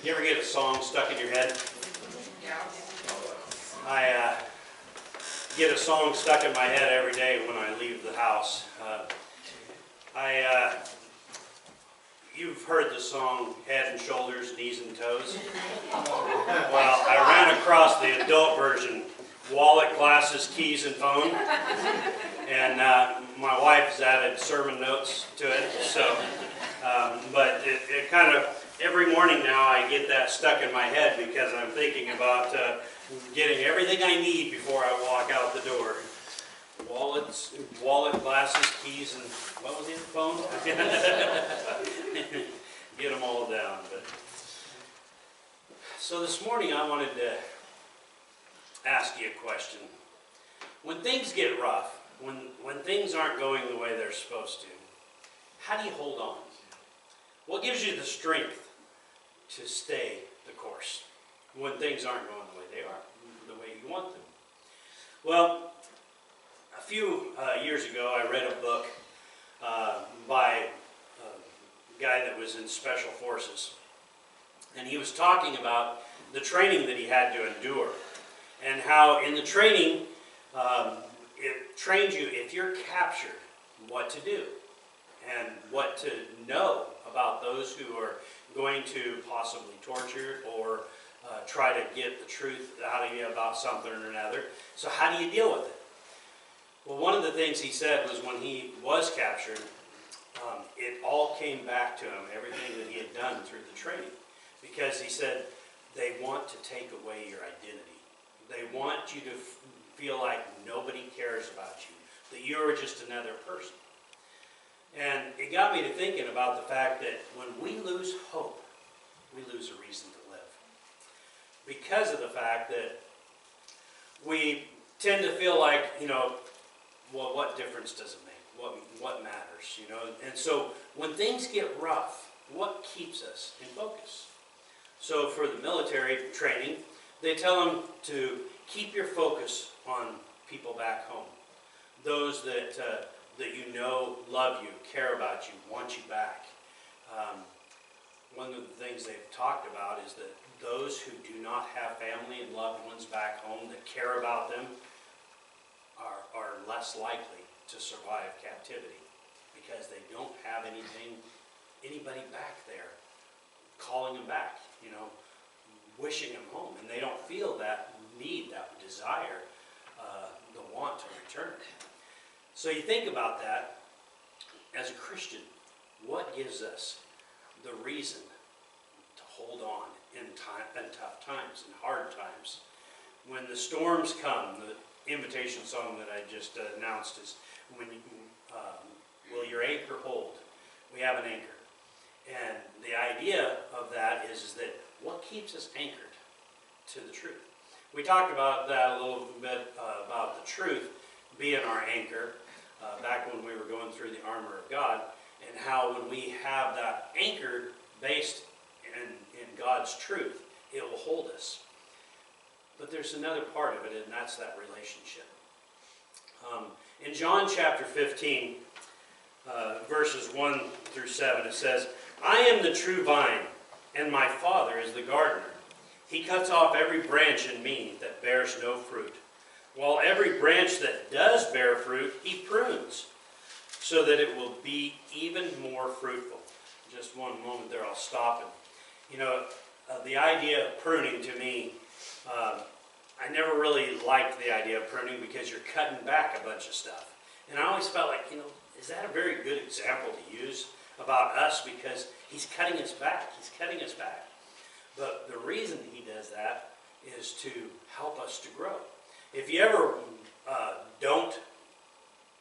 You ever get a song stuck in your head? Yeah. I get a song stuck in my head every day when I leave the house. You've heard the song Head and Shoulders, Knees and Toes? Well, I ran across the adult version, wallet, glasses, keys, and phone. And my wife has added sermon notes to it. So, but it kind of, every morning now I get that stuck in my head because I'm thinking about getting everything I need before I walk out the door. Wallet, glasses, keys, and what was it? Phone? Get them all down. But so this morning I wanted to ask you a question. When things get rough, when things aren't going the way they're supposed to, how do you hold on? What gives you the strength to stay the course when things aren't going the way they are, the way you want them? Well, a few years ago I read a book by a guy that was in Special Forces. And he was talking about the training that he had to endure. And how in the training, it trains you, if you're captured, what to do. And what to know about those who are going to possibly torture or try to get the truth out of you about something or another. So how do you deal with it? Well, one of the things he said was when he was captured, it all came back to him, everything that he had done through the training. Because he said, they want to take away your identity. They want you to feel like nobody cares about you, that you're just another person. And it got me to thinking about the fact that when we lose hope, we lose a reason to live. Because of the fact that we tend to feel like, well, what difference does it make? What matters, And so when things get rough, what keeps us in focus? So for the military training, they tell them to keep your focus on people back home. Those that love you, care about you, want you back. One of the things they've talked about is that those who do not have family and loved ones back home that care about them are less likely to survive captivity because they don't have anybody back there calling them back, wishing them home, and they don't feel that need, that desire, the want to return. So you think about that as a Christian, what gives us the reason to hold on in tough times, in hard times? When the storms come, the invitation song that I just announced is, will your anchor hold? We have an anchor. And the idea of that is that what keeps us anchored to the truth? We talked about that a little bit, about the truth being our anchor, back when we were going through the armor of God, and how when we have that anchor based in God's truth, it will hold us. But there's another part of it, and that's that relationship. In John chapter 15, verses 1 through 7, it says, I am the true vine, and my Father is the gardener. He cuts off every branch in me that bears no fruit, while every branch that does bear fruit, he prunes, so that it will be even more fruitful. Just one moment there, I'll stop it. The idea of pruning to me, I never really liked the idea of pruning because you're cutting back a bunch of stuff. And I always felt like, is that a very good example to use about us? Because he's cutting us back. He's cutting us back. But the reason he does that is to help us to grow. If you ever don't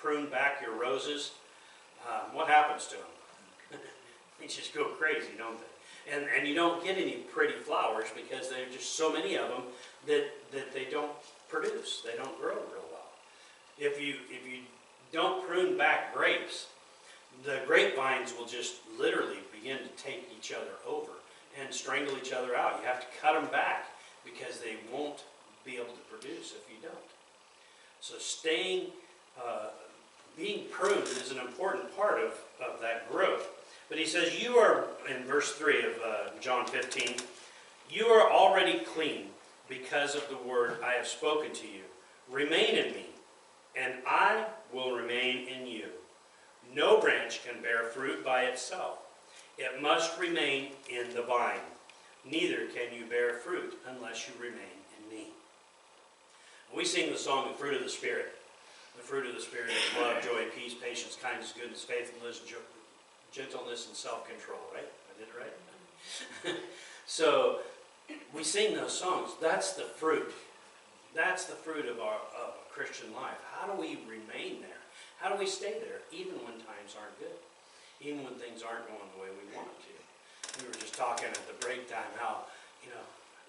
prune back your roses, what happens to them? They just go crazy, don't they? And you don't get any pretty flowers because there are just so many of them that they don't produce. They don't grow real well. If you don't prune back grapes, the grapevines will just literally begin to take each other over and strangle each other out. You have to cut them back because they won't be able to produce if you don't. So being pruned is an important part of that growth. But he says, you are, in verse 3 of John 15, You are already clean because of the word I have spoken to you. Remain in me, and I will remain in you. No branch can bear fruit by itself. It must remain in the vine. Neither can you bear fruit unless you remain in me. We sing the song, the fruit of the Spirit. The fruit of the Spirit is love, joy, peace, patience, kindness, goodness, faithfulness, gentleness, and self-control, right? I did it right? So, we sing those songs. That's the fruit. That's the fruit of a Christian life. How do we remain there? How do we stay there even when times aren't good? Even when things aren't going the way we want to? We were just talking at the break time how,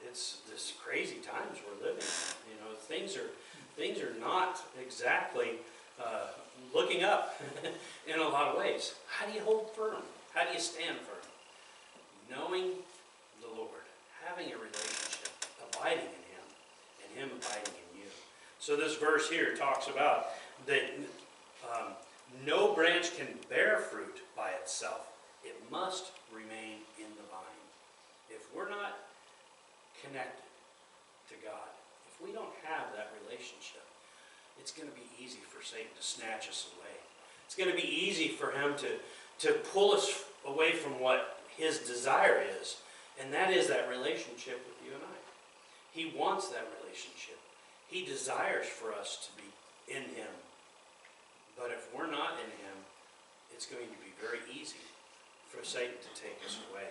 it's this crazy times we're living in. Things are not exactly looking up in a lot of ways. How do you hold firm? How do you stand firm? Knowing the Lord, having a relationship, abiding in Him, and Him abiding in you. So this verse here talks about that no branch can bear fruit by itself. It must remain in the vine. If we're not connected to God, if we don't have that relationship, it's going to be easy for Satan to snatch us away. It's going to be easy for him to pull us away from what his desire is, and that is that relationship with you and I. He wants that relationship. He desires for us to be in Him. But if we're not in Him, it's going to be very easy for Satan to take us away.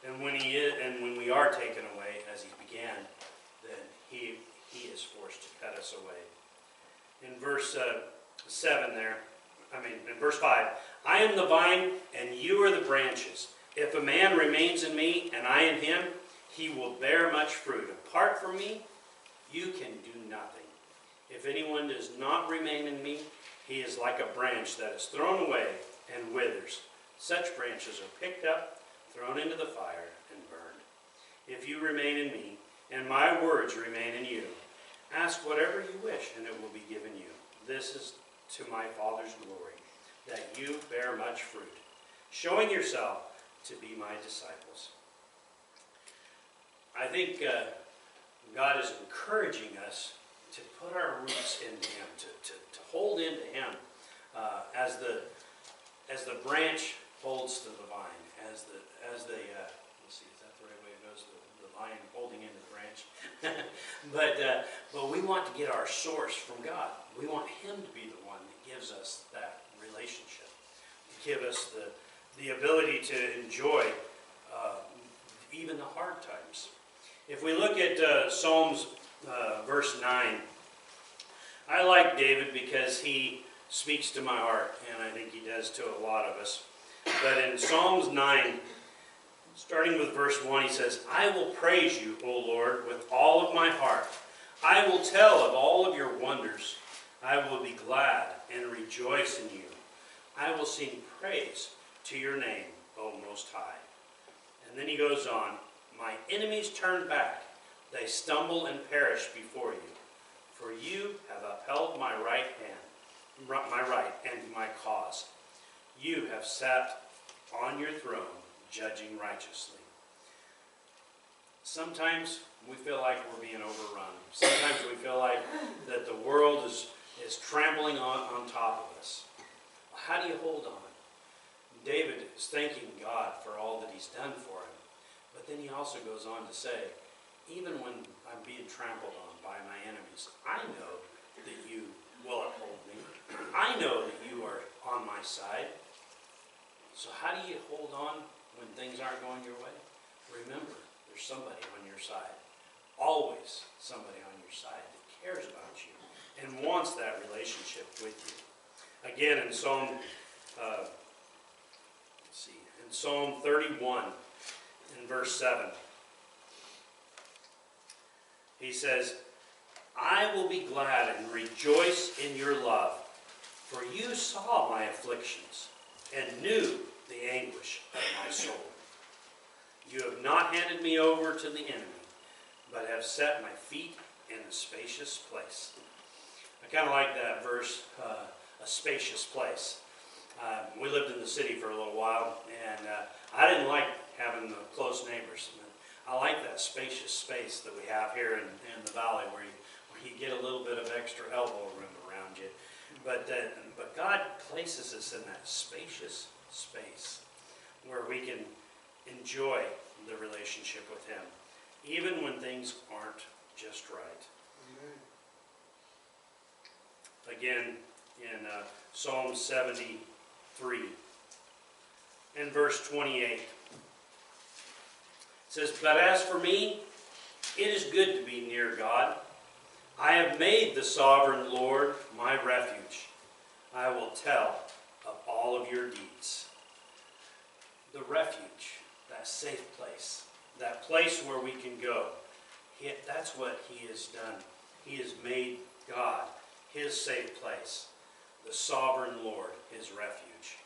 And when we are taken away, as he began, then he is forced to cut us away. In verse 5, I am the vine, and you are the branches. If a man remains in me, and I in him, he will bear much fruit. Apart from me, you can do nothing. If anyone does not remain in me, he is like a branch that is thrown away and withers. Such branches are picked up, thrown into the fire, and burned. If you remain in me, and my words remain in you, ask whatever you wish, and it will be given you. This is to my Father's glory, that you bear much fruit, showing yourself to be my disciples. I think God is encouraging us to put our roots into Him, to hold into Him as the branch holds to the vine, as the let's see, is that the right way it goes? The vine holding into the branch. But we want to get our source from God. We want Him to be the one that gives us that relationship, to give us the ability to enjoy even the hard times. If we look at Psalms verse 9, I like David because he speaks to my heart, and I think he does to a lot of us. But in Psalms 9, starting with verse 1, he says, I will praise you, O Lord, with all of my heart. I will tell of all of your wonders. I will be glad and rejoice in you. I will sing praise to your name, O Most High. And then he goes on, my enemies turn back. They stumble and perish before you. For you have upheld my right and my cause. You have sat on your throne, judging righteously. Sometimes we feel like we're being overrun. Sometimes we feel like that the world is trampling on top of us. How do you hold on? David is thanking God for all that He's done for him. But then he also goes on to say, even when I'm being trampled on by my enemies, I know that you will uphold me. I know that you are on my side. So how do you hold on when things aren't going your way? Remember, there's somebody on your side. Always somebody on your side that cares about you and wants that relationship with you. Again, in Psalm 31, in verse 7, he says, I will be glad and rejoice in your love, for you saw my afflictions and knew the anguish of my soul. You have not handed me over to the enemy, but have set my feet in a spacious place. I kind of like that verse, a spacious place. We lived in the city for a little while, and I didn't like having the close neighbors. I like that spacious space that we have here in the valley where you get a little bit of extra elbow room around you. But God places us in that spacious space where we can enjoy the relationship with Him, even when things aren't just right. Amen. Again, in Psalm 73, in verse 28, it says, "But as for me, it is good to be near God. I have made the sovereign Lord my refuge. I will tell of all of your deeds." The refuge, that safe place, that place where we can go, that's what He has done. He has made God His safe place, the sovereign Lord His refuge.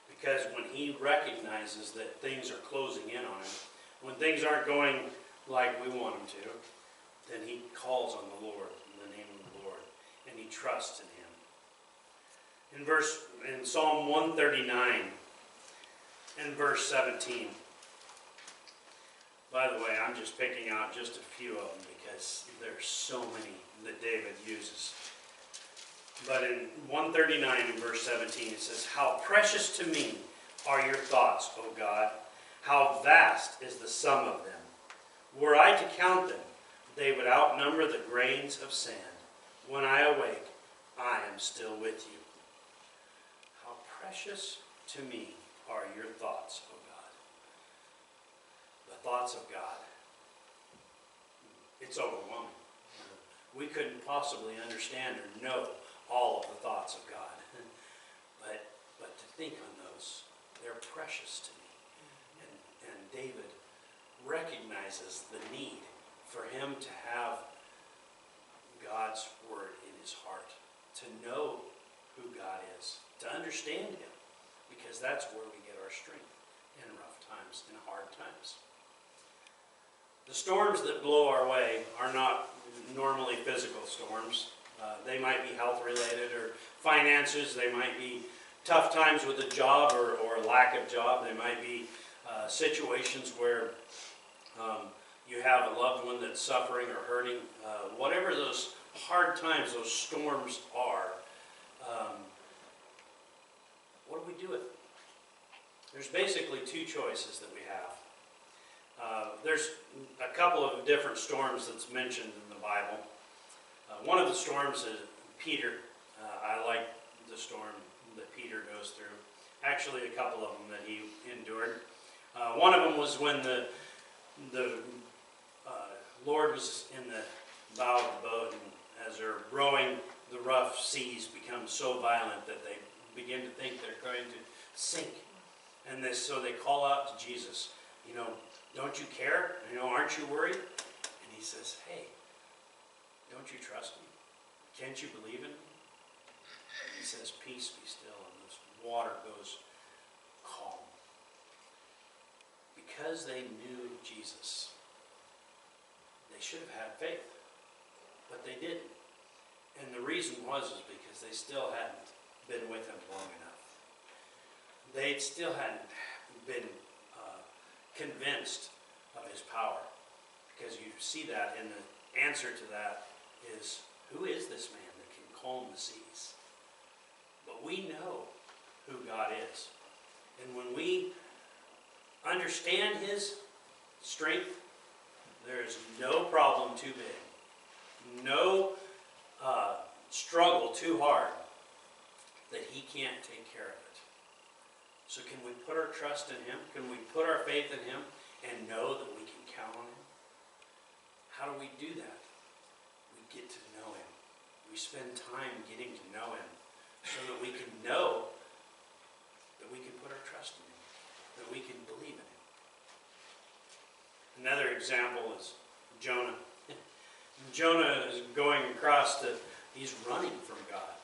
Because when He recognizes that things are closing in on Him, when things aren't going like we want them to, then He calls on the Lord, in the name of the Lord, and he trusts in Him. In Psalm 139, in verse 17, by the way, I'm just picking out just a few of them because there's so many that David uses. But in 139, in verse 17, it says, "How precious to me are your thoughts, O God! How vast is the sum of them! Were I to count them, they would outnumber the grains of sand. When I awake, I am still with you. How precious to me are your thoughts, O God." The thoughts of God. It's overwhelming. We couldn't possibly understand or know all of the thoughts of God. But to think on those, they're precious to me. And David recognizes the need for him to have God's word in his heart, to know who God is, to understand Him, because that's where we get our strength in rough times, in hard times. The storms that blow our way are not normally physical storms. They might be health related or finances. They might be tough times with a job or lack of job. They might be situations where you have a loved one that's suffering or hurting. Whatever those hard times, those storms are, what do we do with it? There's basically two choices that we have. There's a couple of different storms that's mentioned in the Bible. One of the storms is Peter. I like the storm that Peter goes through. Actually, a couple of them that he endured. One of them was when the Lord was in the bow of the boat, and as they're rowing, the rough seas become so violent that they begin to think they're going to sink. And so they call out to Jesus, "Don't you care? Aren't you worried?" And He says, "Hey, don't you trust me? Can't you believe in me?" He says, "Peace, be still," and this water goes calm. Because they knew Jesus, they should have had faith, but they didn't. And the reason was because they still hadn't been with Him long enough. They still hadn't been convinced of His power. Because you see that, and the answer to that is, who is this man that can calm the seas? But we know who God is. And when we understand His strength, there is no problem too big, no struggle too hard that He can't take care of it. So can we put our trust in Him? Can we put our faith in Him and know that we can count on Him? How do we do that? We get to know Him. We spend time getting to know Him so that we can know that we can put our trust in Him, that we can believe in Him. Another example is Jonah. Jonah is going across he's running from God.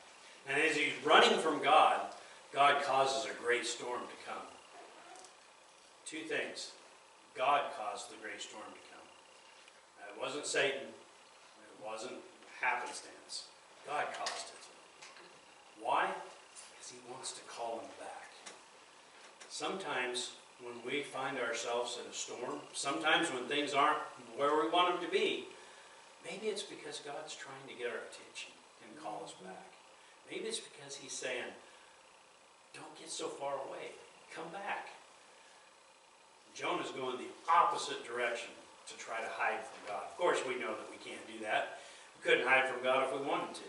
And as he's running from God, God causes a great storm to come. Two things. God caused the great storm to come. It wasn't Satan. It wasn't happenstance. God caused it. Why? Because He wants to call him back. Sometimes when we find ourselves in a storm, sometimes when things aren't where we want them to be, maybe it's because God's trying to get our attention and call us back. Maybe it's because He's saying, don't get so far away. Come back. Jonah's going the opposite direction to try to hide from God. Of course, we know that we can't do that. We couldn't hide from God if we wanted to.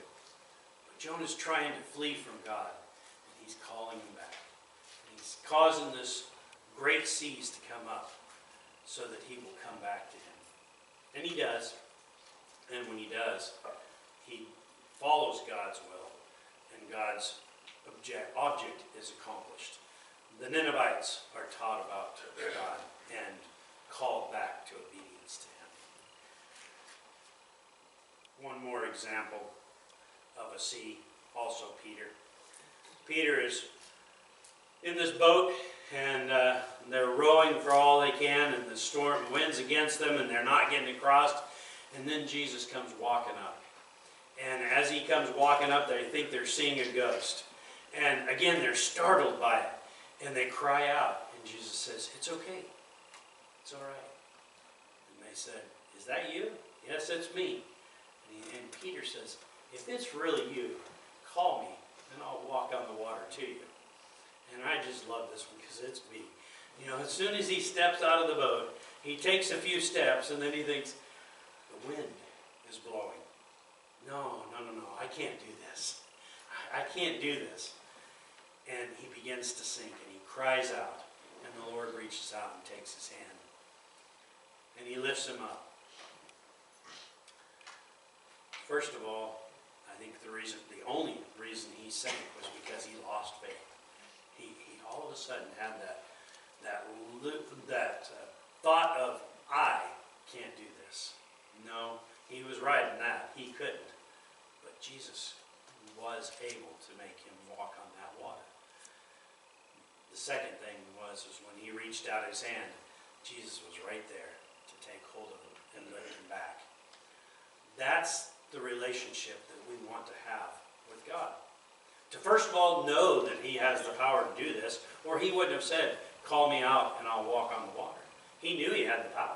But Jonah's trying to flee from God, and He's calling him back. And He's causing this great seas to come up so that he will come back to Him. And He does. And when He does, he follows God's will, and God's object is accomplished. The Ninevites are taught about God and called back to obedience to Him. One more example of a sea, also Peter. Peter is in this boat, and they're rowing for all they can, and the storm winds against them, and they're not getting across. And then Jesus comes walking up. And as He comes walking up, they think they're seeing a ghost. And again, they're startled by it. And they cry out. And Jesus says, it's okay. It's all right. And they said, is that you? Yes, it's me. And Peter says, if it's really you, call me, and I'll walk on the water to you. And I just love this one because it's me. You know, as soon as he steps out of the boat, he takes a few steps, and then he thinks, the wind is blowing. No, I can't do this. I can't do this. And he begins to sink, and he cries out, and the Lord reaches out and takes his hand. And He lifts him up. First of all, I think the only reason he sank was because he lost faith. He all of a sudden had that thought of, I can't do this. No, he was right in that. He couldn't. But Jesus was able to make him walk on that water. The second thing was when he reached out his hand, Jesus was right there to take hold of him and lift him back. That's the relationship that we want to have with God. To first of all know that He has the power to do this, or He wouldn't have said, call me out and I'll walk on the water. He knew He had the power.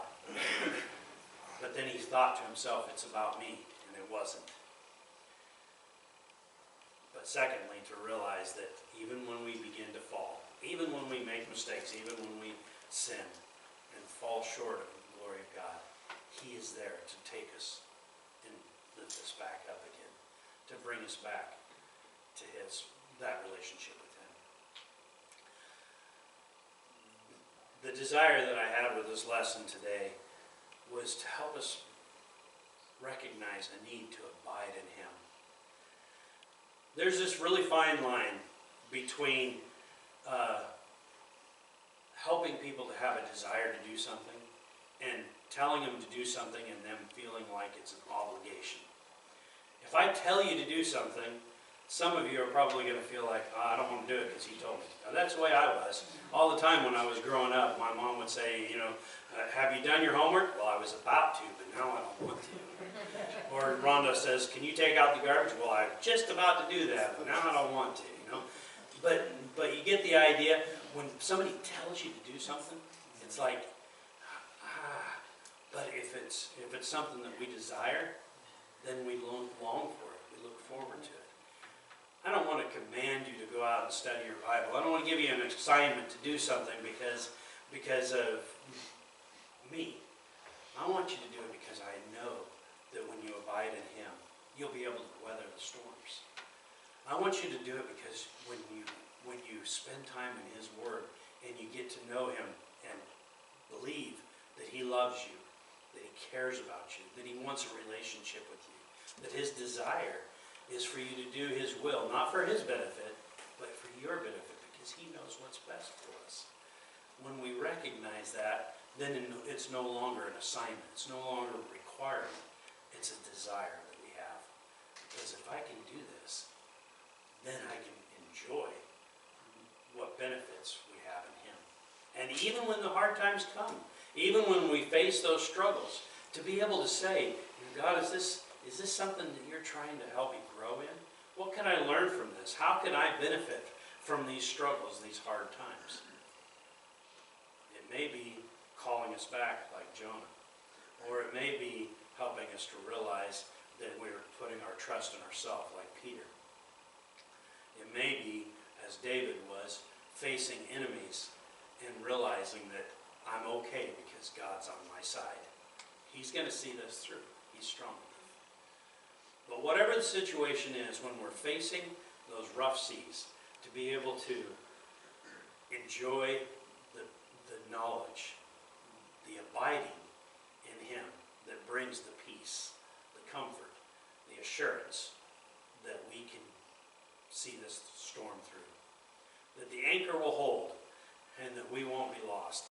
But then he thought to himself, it's about me, and it wasn't. But secondly, to realize that even when we begin to fall, even when we make mistakes, even when we sin and fall short of the glory of God, He is there to take us and lift us back up again, to bring us back to that relationship with Him. The desire that I had with this lesson today was to help us recognize a need to abide in Him. There's this really fine line between helping people to have a desire to do something and telling them to do something and them feeling like it's an obligation. If I tell you to do something, some of you are probably going to feel like, I don't want to do it because he told me. Now, that's the way I was. All the time when I was growing up, my mom would say, have you done your homework? Well, I was about to, but now I don't want to. Or Rhonda says, can you take out the garbage? Well, I'm just about to do that, but now I don't want to, But you get the idea. When somebody tells you to do something, it's like, but if it's something that we desire, then we long for it. We look forward to it. I don't want to command you to go out and study your Bible. I don't want to give you an assignment to do something because of me. I want you to do it because I know that when you abide in Him, you'll be able to weather the storms. I want you to do it because when you spend time in His Word and you get to know Him and believe that He loves you, that He cares about you, that He wants a relationship with you, that His desire is for you to do His will, not for His benefit, but for your benefit, because He knows what's best for us. When we recognize that, then it's no longer an assignment. It's no longer a requirement. It's a desire that we have. Because if I can do this, then I can enjoy what benefits we have in Him. And even when the hard times come, even when we face those struggles, to be able to say, God, is this something that you're trying to help me grow in? What can I learn from this? How can I benefit from these struggles, these hard times? us back like Jonah. Or it may be helping us to realize that we're putting our trust in ourselves like Peter. It may be, as David was, facing enemies and realizing that I'm okay because God's on my side. He's going to see this through. He's strong enough. But whatever the situation is, when we're facing those rough seas, to be able to enjoy the knowledge, the abiding in Him that brings the peace, the comfort, the assurance that we can see this storm through. That the anchor will hold and that we won't be lost.